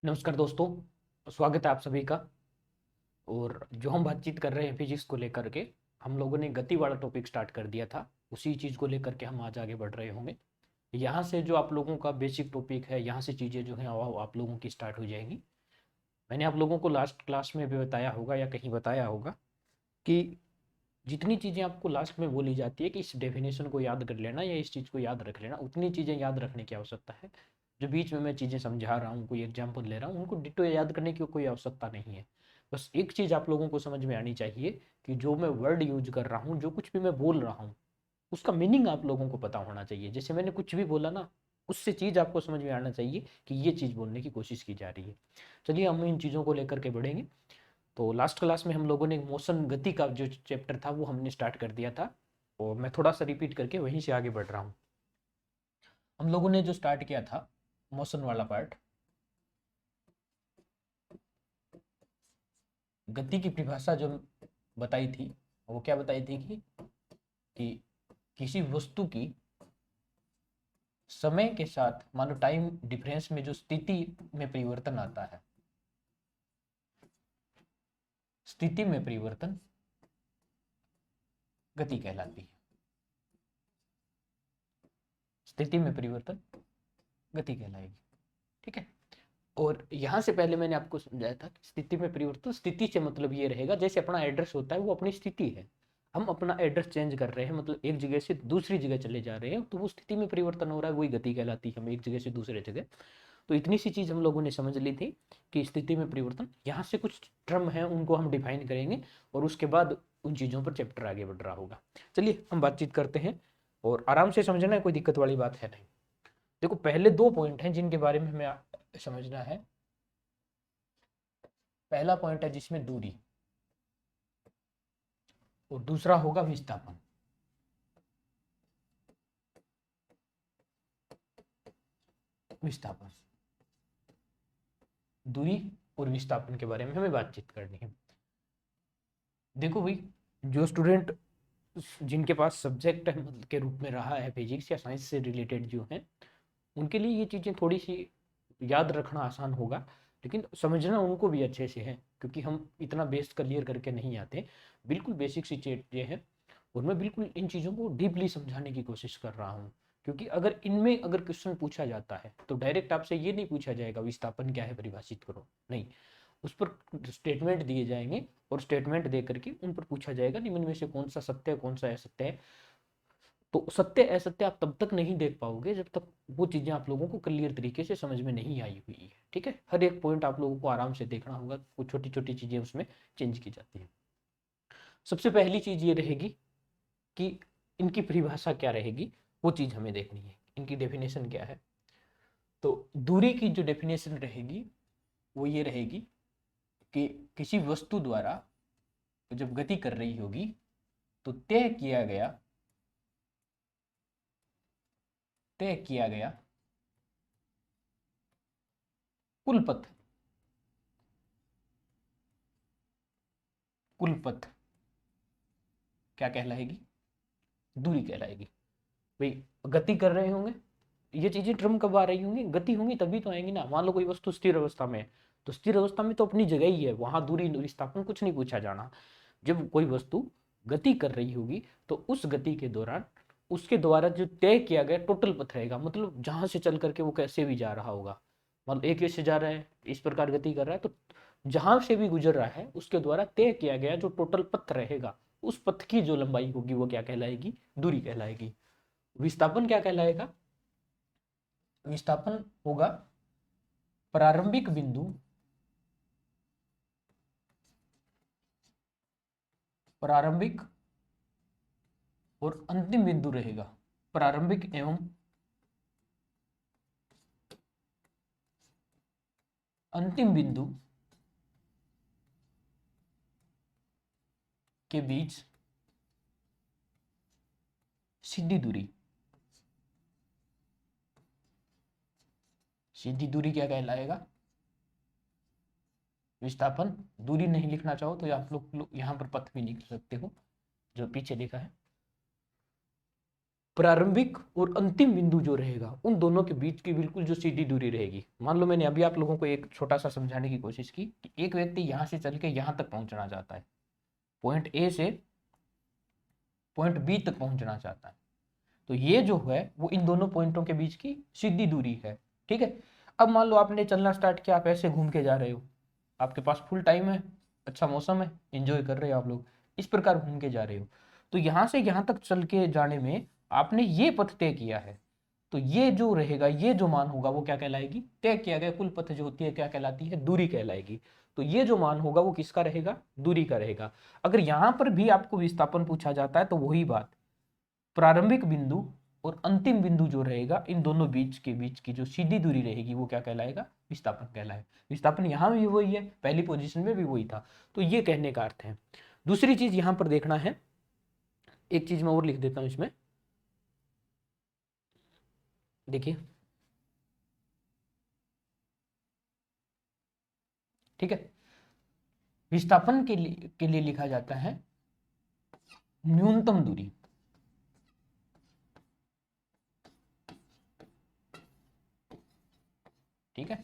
नमस्कार दोस्तों, स्वागत है आप सभी का। और जो हम बातचीत कर रहे हैं फिजिक्स को लेकर के, हम लोगों ने गति वाला टॉपिक स्टार्ट कर दिया था। उसी चीज़ को लेकर के हम आज आगे बढ़ रहे होंगे। यहाँ से जो आप लोगों का बेसिक टॉपिक है, यहाँ से चीज़ें जो हैं वो आप लोगों की स्टार्ट हो जाएंगी। मैंने आप लोगों को लास्ट क्लास में भी बताया होगा या कहीं बताया होगा कि जितनी चीज़ें आपको लास्ट में बोली जाती है कि इस डेफिनेशन को याद कर लेना या इस चीज़ को याद रख लेना, उतनी चीज़ें याद रखने की आवश्यकता है। जो बीच में मैं चीज़ें समझा रहा हूँ, कोई एग्जाम्पल ले रहा हूँ, उनको डिटो याद करने की कोई आवश्यकता नहीं है। बस एक चीज़ आप लोगों को समझ में आनी चाहिए कि जो मैं वर्ड यूज कर रहा हूँ, जो कुछ भी मैं बोल रहा हूँ, उसका मीनिंग आप लोगों को पता होना चाहिए। जैसे मैंने कुछ भी बोला ना, उससे चीज़ आपको समझ में आना चाहिए कि ये चीज़ बोलने की कोशिश की जा रही है। चलिए हम इन चीज़ों को लेकर के बढ़ेंगे। तो लास्ट क्लास में हम लोगों ने मोशन गति का जो चैप्टर था वो हमने स्टार्ट कर दिया था, और मैं थोड़ा सा रिपीट करके वहीं से आगे बढ़ रहा हूँ। हम लोगों ने जो स्टार्ट किया था मोशन वाला पार्ट, गति की परिभाषा जो बताई थी, वो क्या बताई थी कि किसी वस्तु की समय के साथ, मान लो टाइम डिफरेंस में जो स्थिति में परिवर्तन आता है, स्थिति में परिवर्तन गति कहलाती है। स्थिति में परिवर्तन गति कहलाएगी। ठीक है। और यहाँ से पहले मैंने आपको समझाया था कि स्थिति में परिवर्तन, स्थिति से मतलब ये रहेगा जैसे अपना एड्रेस होता है वो अपनी स्थिति है। हम अपना एड्रेस चेंज कर रहे हैं, मतलब एक जगह से दूसरी जगह चले जा रहे हैं, तो वो स्थिति में परिवर्तन हो रहा है, वही गति कहलाती है। हम एक जगह से दूसरे जगह, तो इतनी सी चीज़ हम लोगों ने समझ ली थी कि स्थिति में परिवर्तन। यहाँ से कुछ टर्म है उनको हम डिफाइन करेंगे, और उसके बाद उन चीज़ों पर चैप्टर आगे बढ़ रहा होगा। चलिए हम बातचीत करते हैं, और आराम से समझना है, कोई दिक्कत वाली बात है नहीं। देखो, पहले दो पॉइंट हैं जिनके बारे में हमें समझना है। पहला पॉइंट है जिसमें दूरी, और दूसरा होगा विस्थापन। विस्थापन, दूरी और विस्थापन के बारे में हमें बातचीत करनी है। देखो भाई, जो स्टूडेंट जिनके पास सब्जेक्ट के रूप में रहा है फिजिक्स या साइंस से रिलेटेड जो है, उनके लिए ये चीज़ें थोड़ी सी याद रखना आसान होगा, लेकिन समझना उनको भी अच्छे से है, क्योंकि हम इतना बेस क्लियर करके नहीं आते। बिल्कुल बेसिक सी चीज़ें हैं, और मैं बिल्कुल इन चीज़ों को डीपली समझाने की कोशिश कर रहा हूँ। क्योंकि अगर इनमें अगर क्वेश्चन पूछा जाता है तो डायरेक्ट आपसे ये नहीं पूछा जाएगा विस्थापन क्या है परिभाषित करो, नहीं। उस पर स्टेटमेंट दिए जाएंगे, और स्टेटमेंट दे करके उन पर पूछा जाएगा निम्न में से कौन सा सत्य है कौन सा असत्य है। तो सत्य असत्य आप तब तक नहीं देख पाओगे जब तक वो चीज़ें आप लोगों को क्लियर तरीके से समझ में नहीं आई हुई है। ठीक है, हर एक पॉइंट आप लोगों को आराम से देखना होगा, कुछ छोटी छोटी चीज़ें उसमें चेंज की जाती हैं। सबसे पहली चीज़ ये रहेगी कि इनकी परिभाषा क्या रहेगी, वो चीज़ हमें देखनी है, इनकी डेफिनेशन क्या है। तो दूरी की जो डेफिनेशन रहेगी वो ये रहेगी कि किसी वस्तु द्वारा जब गति कर रही होगी तो तय किया गया कुल पथ, कुल पथ क्या कहलाएगी, दूरी कहलाएगी। भाई, गति कर रहे होंगे, ये चीजें ट्रम कब आ रही होंगी, गति होंगी तभी तो आएंगी ना। मान लो कोई वस्तु स्थिर अवस्था में है, तो स्थिर अवस्था में तो अपनी जगह ही है, वहां दूरी विस्थापन कुछ नहीं पूछा जाना। जब कोई वस्तु गति कर रही होगी तो उस गति के दौरान उसके द्वारा जो तय किया गया टोटल पथ रहेगा, मतलब जहां से चल करके वो कैसे भी जा रहा होगा। मतलब एक से जा रहा है, इस प्रकार गति कर रहा है, तो जहां से भी गुजर रहा है उसके द्वारा तय किया गया जो टोटल पथ रहेगा, उस पथ की जो लंबाई होगी वो क्या कहलाएगी, दूरी कहलाएगी। विस्थापन क्या कहलाएगा, विस्थापन होगा प्रारंभिक बिंदु, प्रारंभिक और अंतिम बिंदु रहेगा। प्रारंभिक एवं अंतिम बिंदु के बीच सीधी दूरी। सीधी दूरी क्या कहलाएगा, विस्थापन। दूरी नहीं लिखना चाहो तो आप लोग यहाँ पर पथ भी लिख सकते हो जो पीछे लिखा है। प्रारंभिक और अंतिम बिंदु जो रहेगा उन दोनों के बीच की बिल्कुल जो सीधी दूरी रहेगी। मान लो मैंने अभी आप लोगों को एक छोटा सा समझाने की कोशिश की कि एक व्यक्ति यहां से चल के यहां तक पहुंचना चाहता है, पॉइंट ए से पॉइंट बी तक पहुंचना चाहता है, तो ये जो है वो इन दोनों पॉइंटों के बीच की सीधी दूरी है। ठीक है, अब मान लो आपने चलना स्टार्ट किया, आप ऐसे घूम के जा रहे हो, आपके पास फुल टाइम है, अच्छा मौसम है, एंजॉय कर रहे हो आप लोग, इस प्रकार घूम के जा रहे हो। तो यहां से यहां तक चल के जाने में आपने ये पथ तय किया है, तो ये जो रहेगा, ये जो मान होगा वो क्या कहलाएगी, तय किया गया कुल पथ जो होती है क्या कहलाती है, दूरी कहलाएगी। तो ये जो मान होगा वो किसका रहेगा, दूरी का रहेगा। अगर यहां पर भी आपको विस्थापन पूछा जाता है तो वही बात, प्रारंभिक बिंदु और अंतिम बिंदु जो रहेगा इन दोनों बीच के बीच की जो सीधी दूरी रहेगी वो क्या कहलाएगा, विस्थापन कहलाएगा। विस्थापन यहां भी वही है, पहली पोजीशन में भी वही था। तो ये कहने का अर्थ है। दूसरी चीज यहां पर देखना है, एक चीज मैं और लिख देता हूं इसमें, देखिए, ठीक है, विस्थापन के लिए लिखा जाता है न्यूनतम दूरी। ठीक है,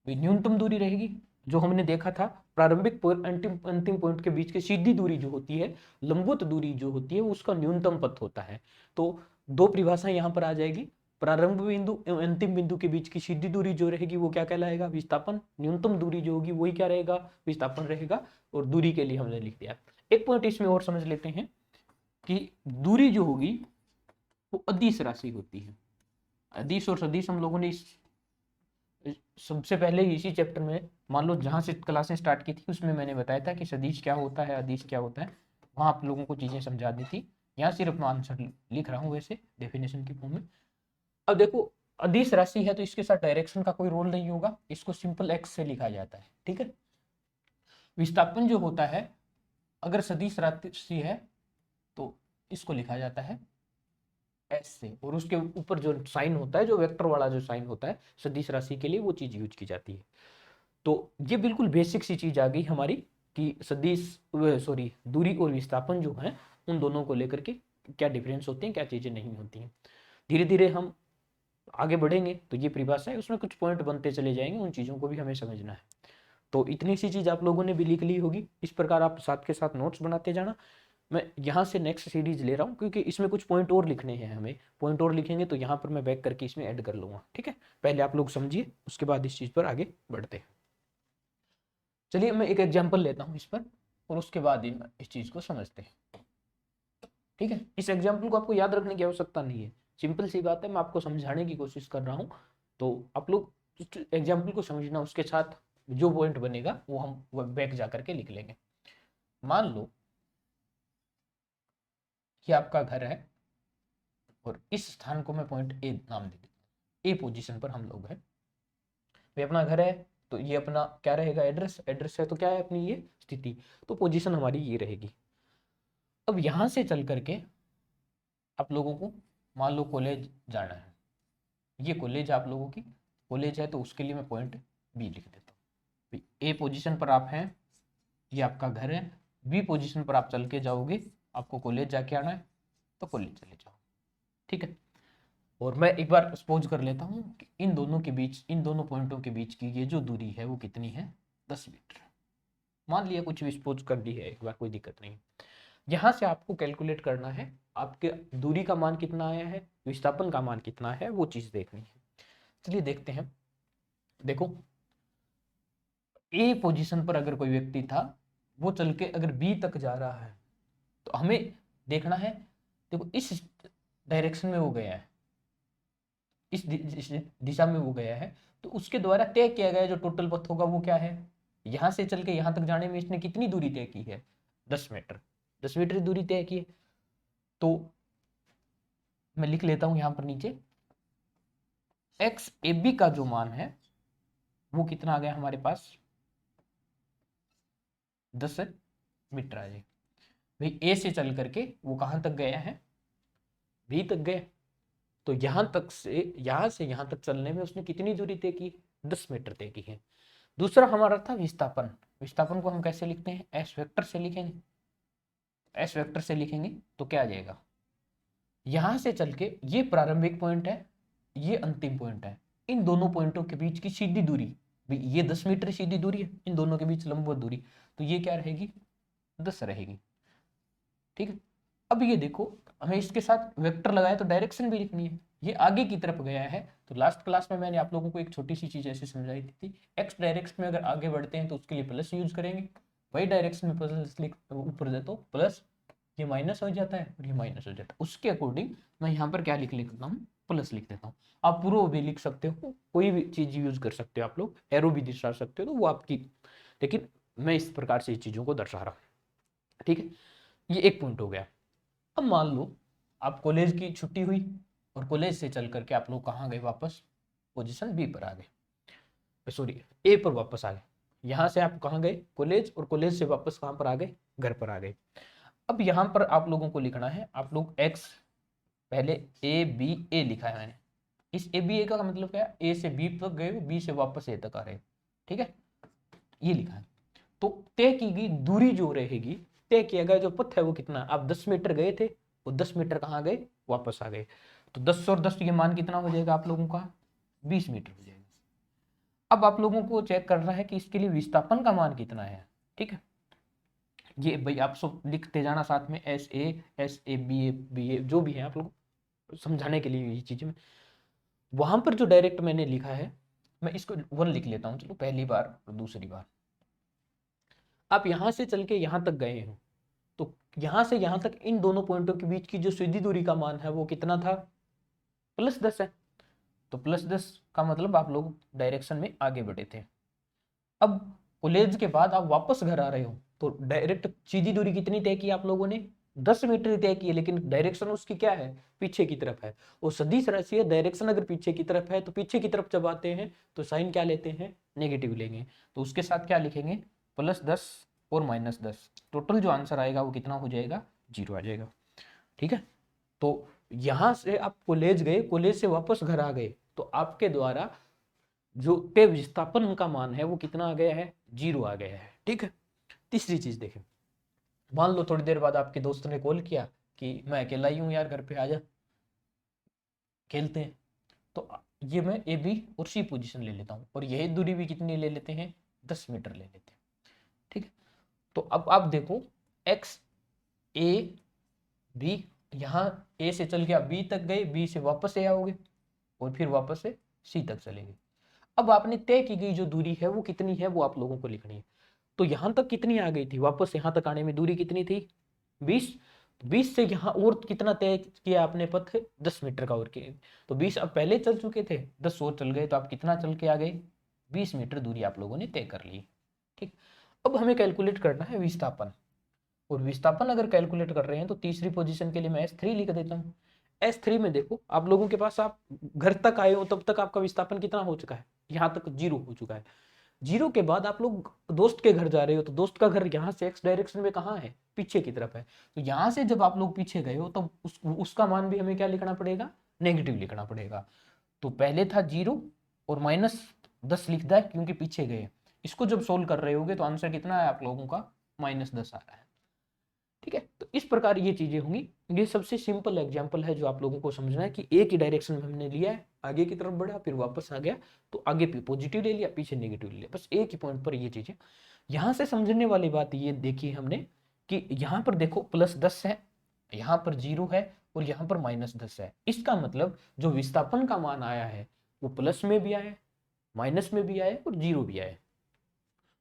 न्यूनतम दूरी रहेगी जो हमने देखा था, प्रारंभिक पॉइंट अंतिम पॉइंट के बीच की सीधी दूरी जो होती है, लंबवत दूरी जो होती है, उसका न्यूनतम पथ होता है। तो दो परिभाषाएं यहां पर आ जाएगी, प्रारंभ बिंदु एवं अंतिम बिंदु के बीच की सीधी दूरी जो रहेगी वो क्या कहलाएगा, विस्थापन। न्यूनतम दूरी जो होगी वही क्या रहेगा, विस्थापन रहेगा। और दूरी के लिए हमने लिख दिया। एक पॉइंट इसमें और समझ लेते हैं कि दूरी जो होगी वो अदिश राशि होती है। अदिश और सदिश हम लोगों ने सबसे पहले इसी चैप्टर में, मान लो जहां से क्लासें स्टार्ट की थी उसमें मैंने बताया था कि सदिश क्या होता है, अदिश क्या होता है, वहां आप लोगों को चीजें समझा दी थी। यहाँ सिर्फ मैं आंसर लिख रहा हूँ वैसे डेफिनेशन की फॉर्म में। अब देखो, अदिश राशि है तो इसके साथ डायरेक्शन का कोई रोल नहीं होगा, इसको सिंपल एक्स से लिखा जाता है। ठीक है, विस्थापन जो होता है अगर सदिश राशि है तो इसको लिखा जाता है एस से, और उसके ऊपर जो साइन होता है, जो वेक्टर वाला जो साइन होता है सदिश राशि के लिए, वो चीज यूज की जाती है। तो ये बिल्कुल बेसिक सी चीज आ गई हमारी कि सदिश, सॉरी, दूरी और विस्थापन जो है उन दोनों को लेकर के क्या डिफरेंस होते हैं, क्या चीजें नहीं होती हैं। धीरे धीरे हम आगे बढ़ेंगे तो ये परिभाषा है, उसमें कुछ पॉइंट बनते चले जाएंगे, उन चीजों को भी हमें समझना है। तो इतनी सी चीज आप लोगों ने भी लिख ली होगी, इस प्रकार आप साथ के साथ नोट्स बनाते जाना। मैं यहाँ से नेक्स्ट सीरीज ले रहा हूँ क्योंकि इसमें कुछ पॉइंट और लिखने हैं, हमें पॉइंट और लिखेंगे तो यहाँ पर मैं बैक करके इसमें ऐड कर लूंगा। ठीक है, पहले आप लोग समझिए, उसके बाद इस चीज पर आगे बढ़ते हैं। चलिए मैं एक एग्जाम्पल लेता हूँ इस पर, और उसके बाद ही इस चीज को समझते हैं। ठीक है, इस एग्जाम्पल को आपको याद रखने की आवश्यकता नहीं है, सिंपल सी बात है, मैं आपको समझाने की कोशिश कर रहा हूँ। तो आप लोग एग्जाम्पल को समझना, उसके साथ जो पॉइंट बनेगा वो हम बैक जा करके लिख लेंगे। मान लो कि आपका घर है और इस स्थान को मैं पॉइंट ए नाम दे देता हूँ, ए पोजीशन पर हम लोग हैं। भाई अपना घर है तो ये अपना क्या रहेगा, एड्रेस, एड्रेस है तो क्या है अपनी ये स्थिति, तो पोजीशन हमारी ये रहेगी। अब यहां से चल करके आप लोगों को मान लो कॉलेज जाना है, ये कॉलेज आप लोगों की कॉलेज है, तो उसके लिए मैं पॉइंट बी लिख देता हूँ। ए पोजीशन पर आप हैं, ये आपका घर है, बी पोजीशन पर आप चल के जाओगे, आपको कॉलेज जाके आना है तो कॉलेज चले जाओ। ठीक है, और मैं एक बार सपोज कर लेता हूँ कि इन दोनों के बीच, इन दोनों पॉइंटों के बीच की ये जो दूरी है वो कितनी है, 10 मीटर। मान लिया कुछ भी सपोज कर दी है एक बार, कोई दिक्कत नहीं। यहाँ से आपको कैलकुलेट करना है आपके दूरी का मान कितना आया है, विस्थापन का मान कितना है, वो चीज देखनी है। चलिए देखते हैं। देखो, ए पोजीशन पर अगर कोई व्यक्ति था, वो चल के अगर बी तक जा रहा है, तो हमें देखना है, देखो इस डायरेक्शन में वो गया है, इस दिशा में वो गया है, तो उसके द्वारा तय किया गया जो टोटल पथ होगा वो क्या है, यहां से चल के यहां तक जाने में इसने कितनी दूरी तय की है, 10 मीटर। 10 मीटर दूरी तय की है। तो मैं लिख लेता हूं यहां पर नीचे, एक्स ए बी का जो मान है वो कितना आ गया हमारे पास, 10 मीटर आ जाए। भाई ए से चल करके वो कहां तक गया है, बी तक गया, तो यहां तक से यहां तक चलने में उसने कितनी दूरी तय की, 10 मीटर तय की है। दूसरा हमारा था विस्थापन। विस्थापन को हम कैसे लिखते हैं, एस वेक्टर से लिखेंगे। एस वेक्टर से लिखेंगे तो क्या आ जाएगा, यहां से चल के ये प्रारंभिक पॉइंट है, ये अंतिम पॉइंट है, इन दोनों पॉइंटों के बीच की सीधी दूरी, ये 10 मीटर सीधी दूरी है, इन दोनों के बीच लंबवत दूरी, तो ये क्या रहेगी, 10 रहेगी। ठीक है, अब ये देखो हमें इसके साथ वेक्टर लगाया तो डायरेक्शन भी लिखनी है, ये आगे की तरफ गया है। तो लास्ट क्लास में मैंने आप लोगों को एक छोटी सी चीज ऐसे समझाई थी, एक्स डायरेक्शन में अगर आगे बढ़ते हैं तो उसके लिए प्लस यूज करेंगे, वाई डायरेक्शन में प्लस ऊपर जाए तो प्लस, ये माइनस हो जाता है और ये माइनस हो जाता है, उसके अकॉर्डिंग मैं यहाँ पर क्या लिख लेता हूँ, प्लस लिख देता हूँ। आप प्रो भी लिख सकते हो, कोई भी चीज यूज कर सकते हो, आप लोग एरो भी दर्शा सकते हो, तो वो आपकी, लेकिन मैं इस प्रकार से चीजों को दर्शा रहा हूँ। ठीक है, ये एक पॉइंट हो गया। अब मान लो आप कॉलेज की छुट्टी हुई और कॉलेज से चल करके आप लोग कहाँ गए, वापस पोजीशन बी पर आ गए, सॉरी ए पर वापस आ गए। यहाँ से आप कहाँ गए, कॉलेज, और कॉलेज से वापस कहाँ पर आ गए, घर पर आ गए। अब यहाँ पर आप लोगों को लिखना है, आप लोग एक्स, पहले ए बी ए लिखा है मैंने, इस ए बी ए का मतलब क्या है, ए से बी तक गए, बी से वापस ए तक आ रहे। ठीक है, ये लिखा है। तो तय की गई दूरी जो रहेगी, तय किया गया जो पथ है वो कितना, आप 10 मीटर गए थे, वो 10 मीटर कहाँ गए, वापस आ गए, तो 10 और 10 ये मान कितना हो जाएगा आप लोगों का, 20 मीटर हो जाएगा। अब आप लोगों को चेक करना है कि इसके लिए विस्थापन का मान कितना है। ठीक है, ये भाई आप सब लिखते जाना साथ में, एस ए बी ए जो भी है, आप लोग समझाने के लिए ये चीजें। वहां पर जो डायरेक्ट मैंने लिखा है, मैं इसको 1 लिख लेता हूँ, चलो पहली बार और दूसरी बार। आप यहां से चल के यहां तक गए हो, तो यहां से यहां तक इन दोनों पॉइंटों के बीच की जो सीधी दूरी का मान है वो कितना था, +10 है। तो +10 का मतलब आप लोग डायरेक्शन में आगे बढ़े थे। अब कॉलेज के बाद आप वापस घर आ रहे हो, तो डायरेक्ट सीधी दूरी कितनी तय की आप लोगों ने, 10 मीटर तय की है, लेकिन डायरेक्शन उसकी क्या है, पीछे की तरफ है। वो सदिश राशि है, डायरेक्शन अगर पीछे की तरफ है तो पीछे की तरफ जब आते हैं तो साइन क्या लेते हैं, नेगेटिव लेंगे। तो उसके साथ क्या लिखेंगे, +10 और -10, टोटल जो आंसर आएगा वो कितना हो जाएगा, 0 आ जाएगा। ठीक है, तो यहां से आप कॉलेज गए, कॉलेज से वापस घर आ गए, तो आपके द्वारा जो पे विस्थापन का मान है वो कितना आ गया है, 0 आ गया है। ठीक है, तीसरी चीज देखें, मान लो थोड़ी देर बाद आपके दोस्त ने कॉल किया कि मैं अकेला ही हूँ यार, घर पे आ जा, खेलते हैं। तो ये मैं ए बी और सी पोजीशन ले लेता हूँ, और यही दूरी भी कितनी ले लेते हैं, 10 मीटर ले लेते हैं। ठीक है, तो अब आप देखो, एक्स ए बी, यहाँ ए से चल के आप बी तक गए, बी से वापस ए आओगे और फिर वापस से सी तक चलेंगे। अब आपने तय की गई जो दूरी है वो कितनी है, वो आप लोगों को लिखनी है। तो यहां तक कितनी आ गई थी, वापस यहां तक आने में दूरी कितनी थी, 20। 20 से यहाँ और कितना तय किया आपने पथ, 10 मीटर का और किया। तो 20 अब पहले चल चुके थे, 10 और चल गए, तो आप कितना चल के आ गए, 20 मीटर दूरी आप लोगों ने तय कर ली। ठीक, अब हमें कैलकुलेट करना है विस्थापन, और विस्थापन अगर कैलकुलेट कर रहे हैं तो तीसरी पोजीशन के लिए मैं S3 लिख देता हूँ। S3 में देखो आप लोगों के पास, आप घर तक आए हो तब तक आपका विस्थापन कितना हो चुका है, यहाँ तक 0 हो चुका है। 0 के बाद आप लोग दोस्त के घर जा रहे हो, तो दोस्त का घर यहाँ से एक्स डायरेक्शन में कहाँ है, पीछे की तरफ है। तो यहाँ से जब आप लोग पीछे गए हो तो उसका मान भी हमें क्या लिखना पड़ेगा, नेगेटिव लिखना पड़ेगा। तो पहले था 0 और -10 लिख दिया क्योंकि पीछे गए। इसको जब सोल्व कर रहे होगे तो आंसर कितना है आप लोगों का, -10 आ रहा है। ठीक है, तो इस प्रकार ये चीजें होंगी। ये सबसे सिंपल एग्जांपल है जो आप लोगों को समझना है कि एक ही डायरेक्शन में हमने लिया है, आगे की तरफ बढ़ा फिर वापस आ गया, तो आगे पॉजिटिव ले लिया, पीछे नेगेटिव ले लिया, बस एक ही पॉइंट पर ये चीजें। यहां से समझने वाली बात ये देखी हमने कि यहाँ पर देखो +10 है, यहाँ पर 0 है और यहाँ पर -10 है। इसका मतलब जो विस्थापन का मान आया है वो प्लस में भी आया, माइनस में भी आया और 0 भी आया।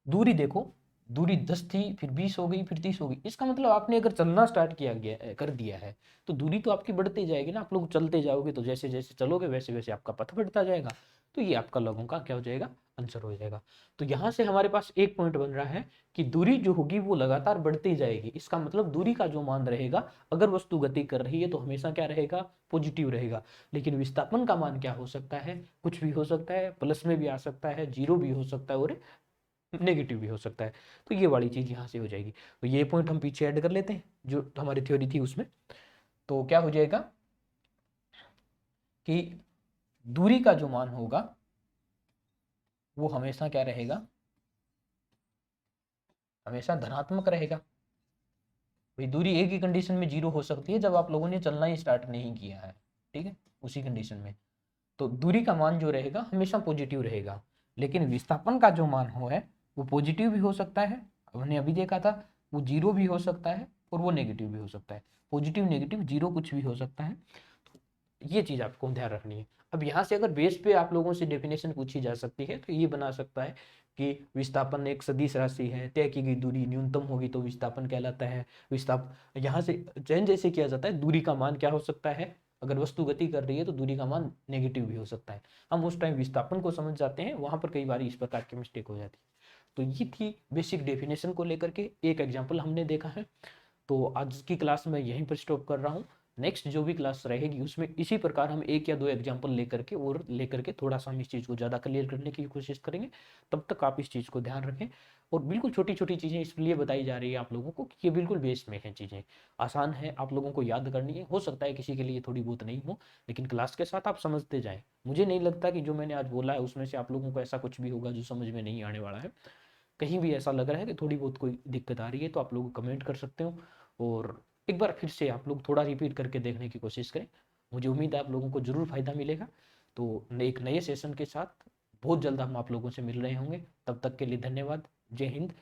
दूरी देखो, दूरी 10 थी, फिर 20 हो गई, फिर 30 हो गई। इसका मतलब आपने अगर चलना स्टार्ट किया गया कर दिया है तो दूरी तो आपकी बढ़ती जाएगी ना, आप लोग चलते जाओगे तो जैसे जैसे चलोगे वैसे वैसे आपका पथ बढ़ता जाएगा। तो ये आपका लोगों का क्या हो जाएगा, आंसर हो जाएगा। तो यहाँ से हमारे पास एक पॉइंट बन रहा है कि दूरी जो होगी वो लगातार बढ़ती जाएगी। इसका मतलब दूरी का जो मान रहेगा, अगर वस्तु गति कर रही है तो हमेशा क्या रहेगा, पॉजिटिव रहेगा। लेकिन विस्थापन का मान क्या हो सकता है, कुछ भी हो सकता है, प्लस में भी आ सकता है, 0 भी हो सकता है और नेगेटिव भी हो सकता है। तो ये वाली चीज यहाँ से हो जाएगी। तो ये पॉइंट हम पीछे ऐड कर लेते हैं जो हमारी थ्योरी थी उसमें। तो क्या हो जाएगा कि दूरी का जो मान होगा वो हमेशा क्या रहेगा, हमेशा धनात्मक रहेगा। भाई दूरी एक ही कंडीशन में जीरो हो सकती है, जब आप लोगों ने चलना ही स्टार्ट नहीं किया है, ठीक है, उसी कंडीशन में। तो दूरी का मान जो रहेगा हमेशा पॉजिटिव रहेगा, लेकिन विस्थापन का जो मान हो है वो पॉजिटिव भी हो सकता है, हमने अभी देखा था, वो जीरो भी हो सकता है और वो नेगेटिव भी हो सकता है, पॉजिटिव नेगेटिव जीरो कुछ भी हो सकता है। तो ये चीज़ आपको ध्यान रखनी है। अब यहाँ से अगर बेस पे आप लोगों से डेफिनेशन पूछी जा सकती है तो ये बना सकता है कि विस्थापन एक सदिश राशि है, तय की गई दूरी न्यूनतम होगी तो विस्थापन कहलाता है। विस्थाप यहाँ से चेंज जैसे किया जाता है, दूरी का मान क्या हो सकता है, अगर वस्तु गति कर रही है तो दूरी का मान नेगेटिव भी हो सकता है। हम उस टाइम विस्थापन को समझ जाते हैं, वहां पर कई बार इस प्रकार की मिस्टेक हो जाती है। तो ये थी बेसिक डेफिनेशन को लेकर के एक एग्जाम्पल हमने देखा है। तो आज की क्लास में यहीं पर स्टॉप कर रहा हूँ। नेक्स्ट जो भी क्लास रहेगी उसमें इसी प्रकार हम एक या दो एग्जाम्पल लेकर के थोड़ा सा हम इस चीज़ को ज़्यादा क्लियर करने की कोशिश करेंगे। तब तक आप इस चीज़ को ध्यान रखें। और बिल्कुल छोटी छोटी चीज़ें इसलिए बताई जा रही है आप लोगों को कि ये बिल्कुल बेस में है, चीज़ें आसान है, आप लोगों को याद करनी है। हो सकता है किसी के लिए थोड़ी बहुत नहीं हो, लेकिन क्लास के साथ आप समझते जाएं। मुझे नहीं लगता कि जो मैंने आज बोला है उसमें से आप लोगों को ऐसा कुछ भी होगा जो समझ में नहीं आने वाला है। कहीं भी ऐसा लग रहा है कि थोड़ी बहुत कोई दिक्कत आ रही है तो आप लोग कमेंट कर सकते हो, और एक बार फिर से आप लोग थोड़ा रिपीट करके देखने की कोशिश करें। मुझे उम्मीद है आप लोगों को ज़रूर फ़ायदा मिलेगा। तो एक नए सेशन के साथ बहुत जल्द हम आप लोगों से मिल रहे होंगे। तब तक के लिए धन्यवाद। जय हिंद।